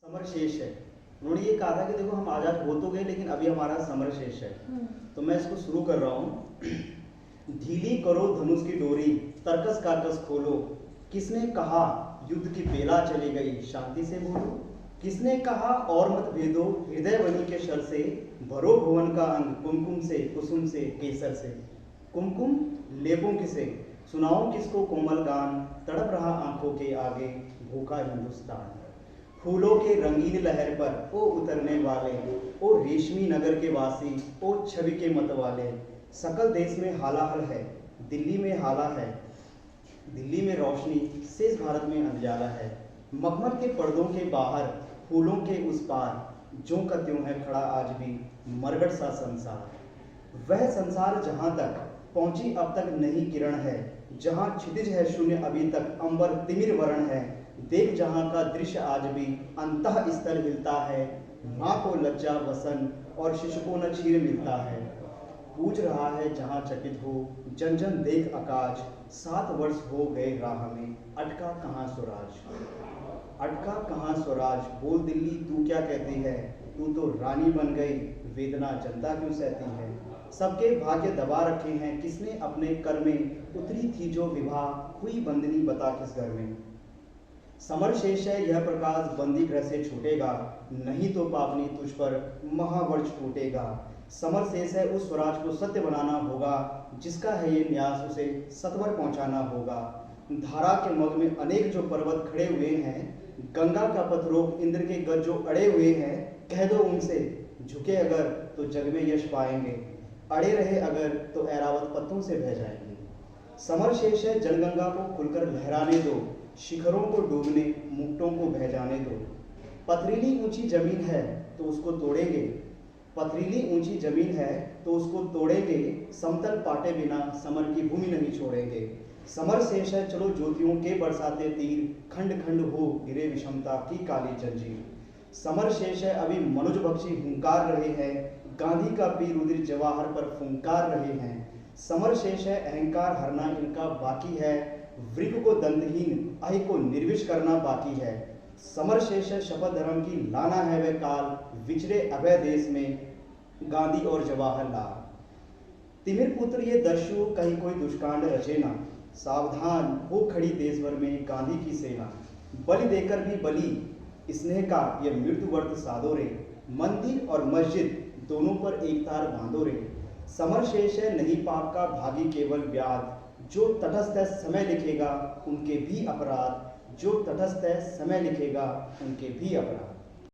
Summer शेष है। उन्होंने ये कहा था कि देखो हम आजाद हो तो गए लेकिन अभी हमारा समर शेष है। तो मैं इसको शुरू कर रहा हूँ। ढीली करो धनुष की डोरी, तरकस कार्कस खोलो। किसने कहा युद्ध की बेला चली गई, शांति से बोलो। किसने कहा और मत भेदो, हृदय बनी के शर से। भरो भुवन का अंग कुमकुम से, कुसुम से, केसर से। कुमकुम लेपों किसे, सुनाओ किसको कोमल गान। तड़प रहा आंखों के आगे भूखा हिंदुस्तान। फूलों के रंगीन लहर पर ओ उतरने वाले, ओ रेशमी नगर के वासी, ओ छवि के मत वाले। सकल देश में हालाहल है, दिल्ली में हाला है। दिल्ली में रोशनी, शेष भारत में अंधियारा है। मखमल के पर्दों के बाहर, फूलों के उस पार, ज्यों का त्यों है खड़ा आज भी मरगट सा संसार। वह संसार जहां तक पहुंची अब तक नई किरण है, जहां क्षितिज है शून्य अभी तक अंबर तिमिर वरण है। देख जहां का दृश्य आज भी अंतः स्थल हिलता है। माँ को लज्जा वसन और शिशु को न क्षीर मिलता है। पूछ रहा है जहां चकित हो जन जन देख आकाश। 7 वर्ष हो गए राह में, अटका कहाँ स्वराज। अटका कहाँ स्वराज, बोल दिल्ली तू क्या कहती है। तू तो रानी बन गई, वेदना जनता क्यों सहती है। सबके भाग्य दबा रखे हैं किसने अपने कर में। उतरी थी जो विवाह हुई बंदनी बता किस घर में। समर शेष है यह प्रकाश बंदी गृह से छूटेगा, नहीं तो पापनी तुझ पर महावर्ष फूटेगा। समर शेष है उस स्वराज को सत्य बनाना होगा, जिसका है ये न्यास उसे सत्वर पहुंचाना होगा। धारा के मग में अनेक जो पर्वत खड़े हुए हैं, गंगा का पथ रोक इंद्र के गज जो अड़े हुए हैं। कह दो उनसे झुके अगर तो जग में यश पाएंगे, अड़े रहे अगर तो ऐरावत पत्तों से बह जाएंगे। समर शेष है जनगंगा को खुलकर लहराने दो, शिखरों को डूबने मुक्तों को बह जाने दो। पथरीली ऊंची जमीन है तो उसको तोड़ेंगे, पथरीली ऊंची जमीन है तो उसको तोड़ेंगे। समतल पाटे बिना समर की भूमि नहीं छोड़ेंगे। समर शेष है चलो ज्योतियों के बरसाते तीर, खंड खंड हो गिरे विषमता की काली जंजीर। समर शेष है अभी मनुज बख्शी हुंकार रहे हैं, गांधी का पीर उदिर जवाहर पर फुंकार रहे हैं। समर शेष है अहंकार हरना इनका बाकी है, वृक्ष को दंतहीन आय को निर्विष करना बाकी है। समर शेष है शपथ धर्म की लाना है वह काल, विचरे अभय देश में गांधी और जवाहरलाल। तिमिर पुत्र ये दस्यु कहीं कोई दुष्कांड रचे ना, सावधान हो खड़ी देश भर में गांधी की सेना। बलि देकर भी बलि स्नेह का ये मृत्यु व्रत साधो रे, मंदिर और मस्जिद दोनों पर एक तार बांधो रे। समर शेष है नहीं पाप का भागी केवल व्याध, जो तटस्थ है समय लिखेगा उनके भी अपराध। जो तटस्थ है समय लिखेगा उनके भी अपराध।